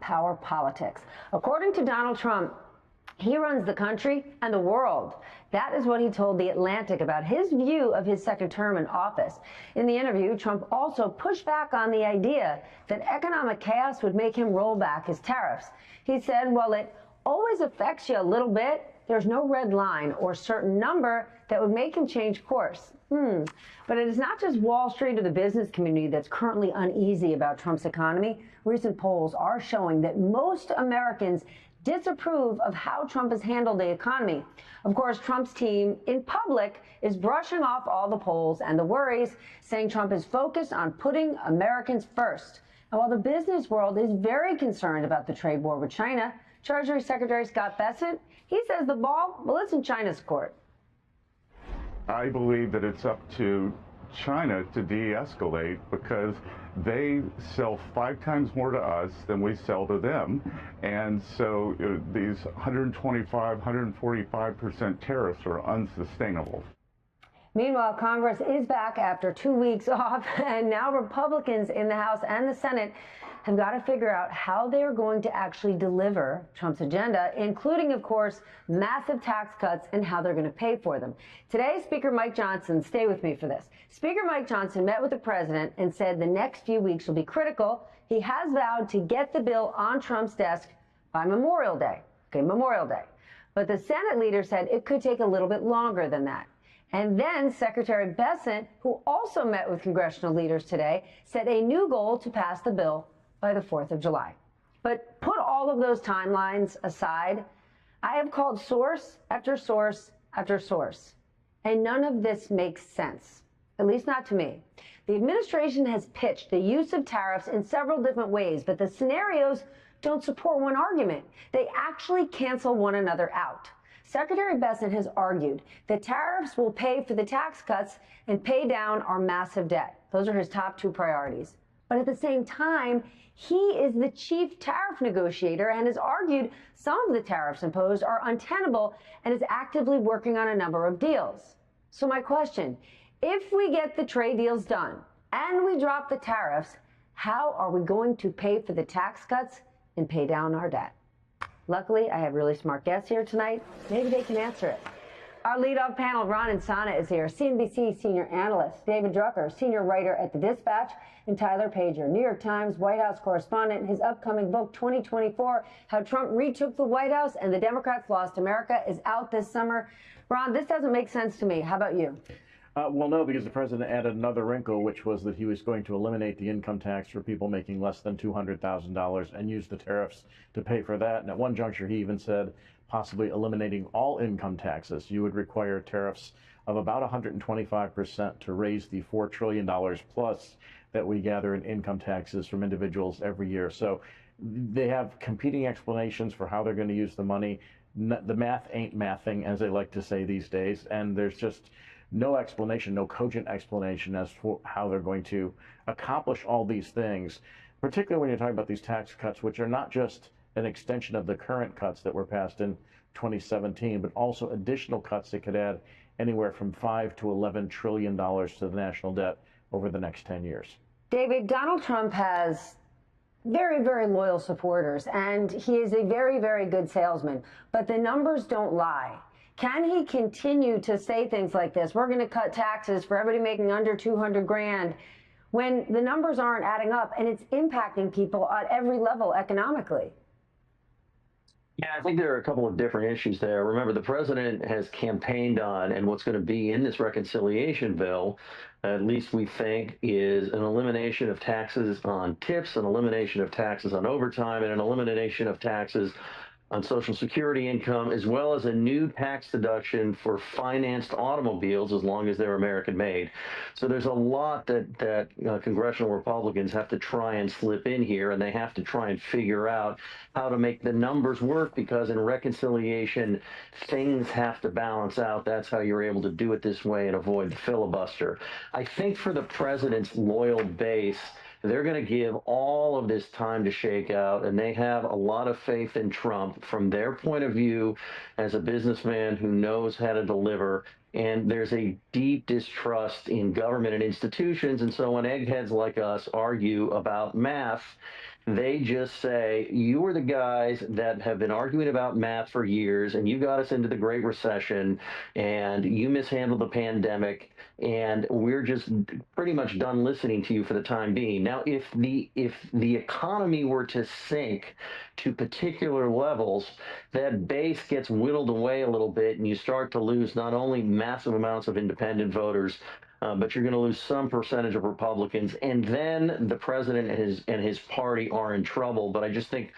Power politics. According to Donald Trump, he runs the country and the world. That is what he told The Atlantic about his view of his second term in office. In the interview, Trump also pushed back on the idea that economic chaos would make him roll back his tariffs. He said, well, it always affects you a little bit. There's no red line or certain number that would make him change course. But it is not just Wall Street or the business community that's currently uneasy about Trump's economy. Recent polls are showing that most Americans disapprove of how Trump has handled the economy. Of course, Trump's team in public is brushing off all the polls and the worries, saying Trump is focused on putting Americans first. And while the business world is very concerned about the trade war with China, Treasury Secretary Scott Bessent, he says the ball, well, it's in China's court. I believe that it's up to China to de-escalate because they sell 5 times more to us than we sell to them. And so these 125, 145% tariffs are unsustainable. Meanwhile, Congress is back after 2 weeks off, and now Republicans in the House and the Senate have got to figure out how they are going to actually deliver Trump's agenda, including, of course, massive tax cuts and how they're going to pay for them. Today, Speaker Mike Johnson, stay with me for this. Speaker Mike Johnson met with the president and said the next few weeks will be critical. He has vowed to get the bill on Trump's desk by Memorial Day. Okay, Memorial Day. But the Senate leader said it could take a little bit longer than that. And then Secretary Bessent, who also met with congressional leaders today, set a new goal to pass the bill by the 4th of July. But put all of those timelines aside, I have called source after source after source, and none of this makes sense, at least not to me. The administration has pitched the use of tariffs in several different ways, but the scenarios don't support one argument. They actually cancel one another out. Secretary Bessent has argued that tariffs will pay for the tax cuts and pay down our massive debt. Those are his top 2 priorities. But at the same time, he is the chief tariff negotiator and has argued some of the tariffs imposed are untenable and is actively working on a number of deals. So my question, if we get the trade deals done and we drop the tariffs, how are we going to pay for the tax cuts and pay down our debt? Luckily, I have really smart guests here tonight. Maybe they can answer it. Our leadoff panel, Ron Insana, is here. CNBC senior analyst David Drucker, senior writer at The Dispatch, and Tyler Pager, New York Times White House correspondent. His upcoming book, 2024, How Trump Retook the White House and the Democrats Lost America, is out this summer. Ron, this doesn't make sense to me. How about you? Well, no, because the president added another wrinkle, which was that he was going to eliminate the income tax for people making less than $200,000 and use the tariffs to pay for that. And at one juncture, he even said possibly eliminating all income taxes. You would require tariffs of about 125% to raise the $4 trillion plus that we gather in income taxes from individuals every year. So they have competing explanations for how they're going to use the money. The math ain't mathing, as they like to say these days, and there's just no explanation, no cogent explanation as to how they're going to accomplish all these things, particularly when you're talking about these tax cuts, which are not just an extension of the current cuts that were passed in 2017, but also additional cuts that could add anywhere from $5 to $11 trillion to the national debt over the next 10 years. David, Donald Trump has very, very loyal supporters, and he is a very, very good salesman, but the numbers don't lie. Can he continue to say things like this? We're going to cut taxes for everybody making under 200 grand when the numbers aren't adding up and it's impacting people at every level economically. Yeah, I think there are a couple of different issues there. Remember, the president has campaigned on, and what's going to be in this reconciliation bill, at least we think, is an elimination of taxes on tips, an elimination of taxes on overtime, and an elimination of taxes on Social Security income, as well as a new tax deduction for financed automobiles as long as they're American-made. So there's a lot that congressional Republicans have to try and slip in here, and they have to try and figure out how to make the numbers work, because in reconciliation, things have to balance out. That's how you're able to do it this way and avoid the filibuster. I think for the president's loyal base, they're going to give all of this time to shake out, and they have a lot of faith in Trump from their point of view as a businessman who knows how to deliver. And there's a deep distrust in government and institutions. And so when eggheads like us argue about math, They just say, you are the guys that have been arguing about math for years, and you got us into the Great Recession, and you mishandled the pandemic, and we're just pretty much done listening to you for the time being. Now, if the economy were to sink to particular levels, that base gets whittled away a little bit, and you start to lose not only massive amounts of independent voters, but you're going to lose some percentage of Republicans, and then the president and his party are in trouble. But I just think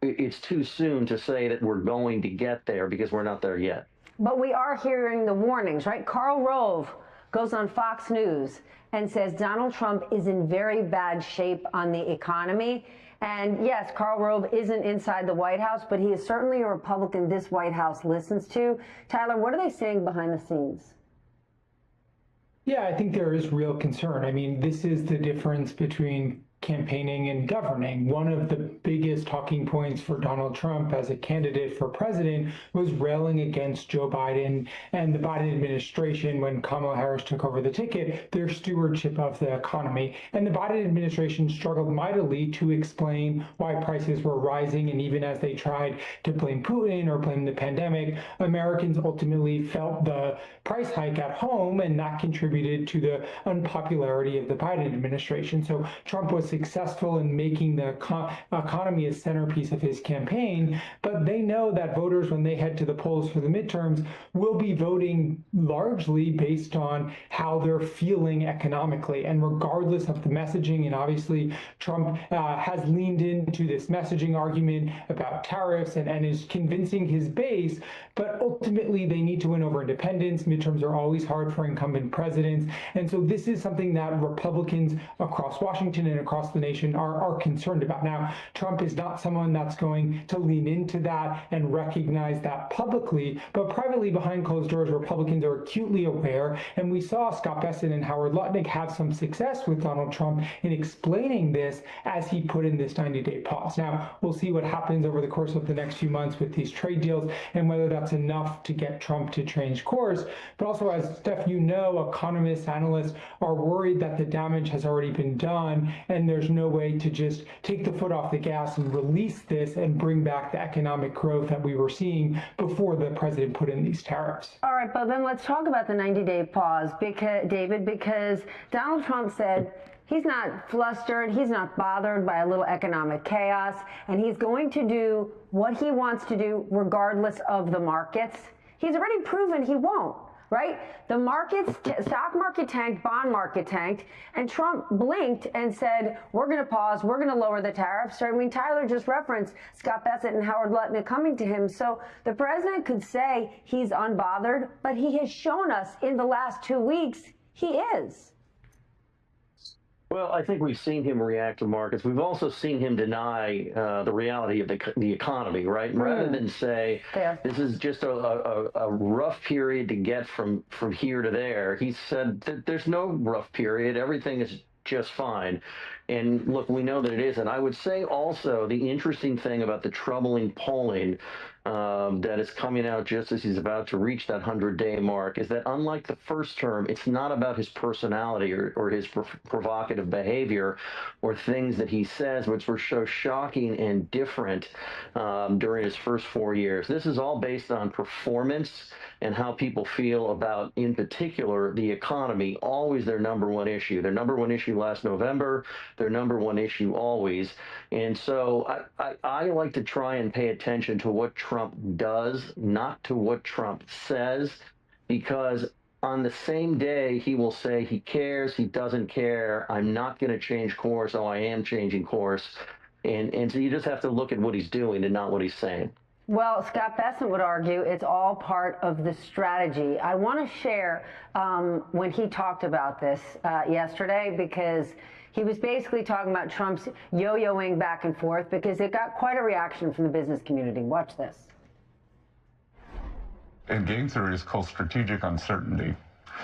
it's too soon to say that we're going to get there, because we're not there yet. But we are hearing the warnings, right? Karl Rove goes on Fox News and says Donald Trump is in very bad shape on the economy. And yes, Karl Rove isn't inside the White House, but he is certainly a Republican this White House listens to. Tyler, what are they saying behind the scenes? Yeah, I think there is real concern. I mean, this is the difference between campaigning and governing. One of the biggest talking points for Donald Trump as a candidate for president was railing against Joe Biden and the Biden administration when Kamala Harris took over the ticket, their stewardship of the economy. And the Biden administration struggled mightily to explain why prices were rising. And even as they tried to blame Putin or blame the pandemic, Americans ultimately felt the price hike at home, and that contributed to the unpopularity of the Biden administration. So Trump was successful in making the economy a centerpiece of his campaign, but they know that voters, when they head to the polls for the midterms, will be voting largely based on how they're feeling economically. And regardless of the messaging, and obviously Trump has leaned into this messaging argument about tariffs and is convincing his base, but ultimately they need to win over independents. Midterms are always hard for incumbent presidents. And so this is something that Republicans across Washington and across the nation are concerned about. Now, Trump is not someone that's going to lean into that and recognize that publicly, but privately behind closed doors, Republicans are acutely aware. And we saw Scott Bessent and Howard Lutnick have some success with Donald Trump in explaining this as he put in this 90-day pause. Now, we'll see what happens over the course of the next few months with these trade deals and whether that's enough to get Trump to change course. But also, as Steph, you know, economists, analysts are worried that the damage has already been done, and there's no way to just take the foot off the gas and release this and bring back the economic growth that we were seeing before the president put in these tariffs. All right, but then let's talk about the 90-day pause, because Donald Trump said he's not flustered, he's not bothered by a little economic chaos, and he's going to do what he wants to do regardless of the markets. He's already proven he won't. Right? The markets, stock market tanked, bond market tanked, and Trump blinked and said, we're going to pause, we're going to lower the tariffs. I mean, Tyler just referenced Scott Bessent and Howard Lutnick coming to him. So the president could say he's unbothered, but he has shown us in the last 2 weeks he is. Well, I think we've seen him react to markets. We've also seen him deny the reality of the economy, right? Rather than say, this is just a rough period to get from here to there, he said that there's no rough period. Everything is just fine. And look, we know that it is. And I would say also the interesting thing about the troubling polling that is coming out just as he's about to reach that 100-day mark is that, unlike the first term, it's not about his personality or his provocative behavior or things that he says, which were so shocking and different during his first 4 years. This is all based on performance and how people feel about, in particular, the economy, always their number one issue. Their number one issue last November, their number one issue always. And so I like to try and pay attention to what Trump does, not to what Trump says, because on the same day he will say he cares, he doesn't care, I'm not going to change course, oh, I am changing course. And so you just have to look at what he's doing and not what he's saying. Well, Scott Bessent would argue it's all part of the strategy. I want to share when he talked about this yesterday, because he was basically talking about Trump's yo-yoing back and forth, because it got quite a reaction from the business community. Watch this. In game theory, it's called strategic uncertainty.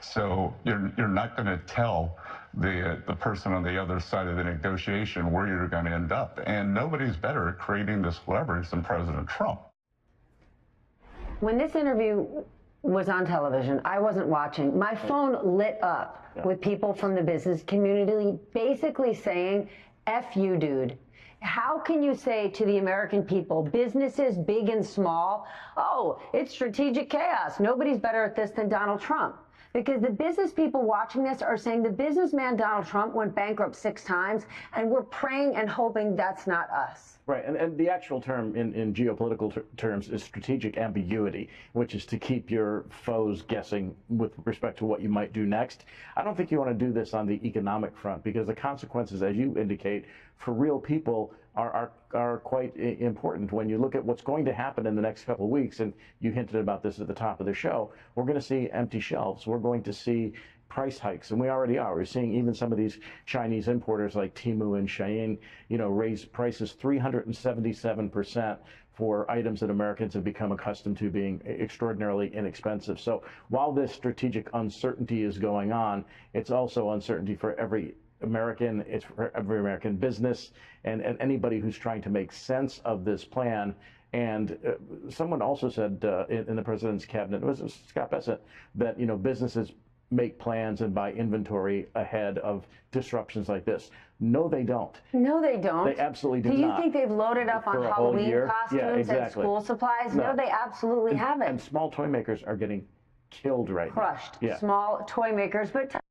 So you're not going to tell the person on the other side of the negotiation where you're going to end up. And nobody's better at creating this leverage than President Trump. When this interview was on television, I wasn't watching. My phone lit up with people from the business community basically saying F you, dude. How can you say to the American people, businesses big and small, oh, it's strategic chaos. Nobody's better at this than Donald Trump. Because the business people watching this are saying the businessman Donald Trump went bankrupt 6 times, and we're praying and hoping that's not us. Right, and the actual term in geopolitical terms is strategic ambiguity, which is to keep your foes guessing with respect to what you might do next. I don't think you want to do this on the economic front, because the consequences, as you indicate, for real people are quite important. When you look at what's going to happen in the next couple of weeks, and you hinted about this at the top of the show, we're going to see empty shelves. We're going to see price hikes, and we already are. We're seeing even some of these Chinese importers like Temu and Shein, raise prices 377% for items that Americans have become accustomed to being extraordinarily inexpensive. So while this strategic uncertainty is going on, it's also uncertainty for every American, it's for every American business, and anybody who's trying to make sense of this plan. And someone also said in the president's cabinet, it was Scott Bessent, that businesses make plans and buy inventory ahead of disruptions like this. No, they don't. No, they don't. They absolutely do not. Do you think they've loaded up on Halloween costumes and school supplies? No, they absolutely haven't. And small toy makers are getting killed right now. Crushed. Small toy makers. But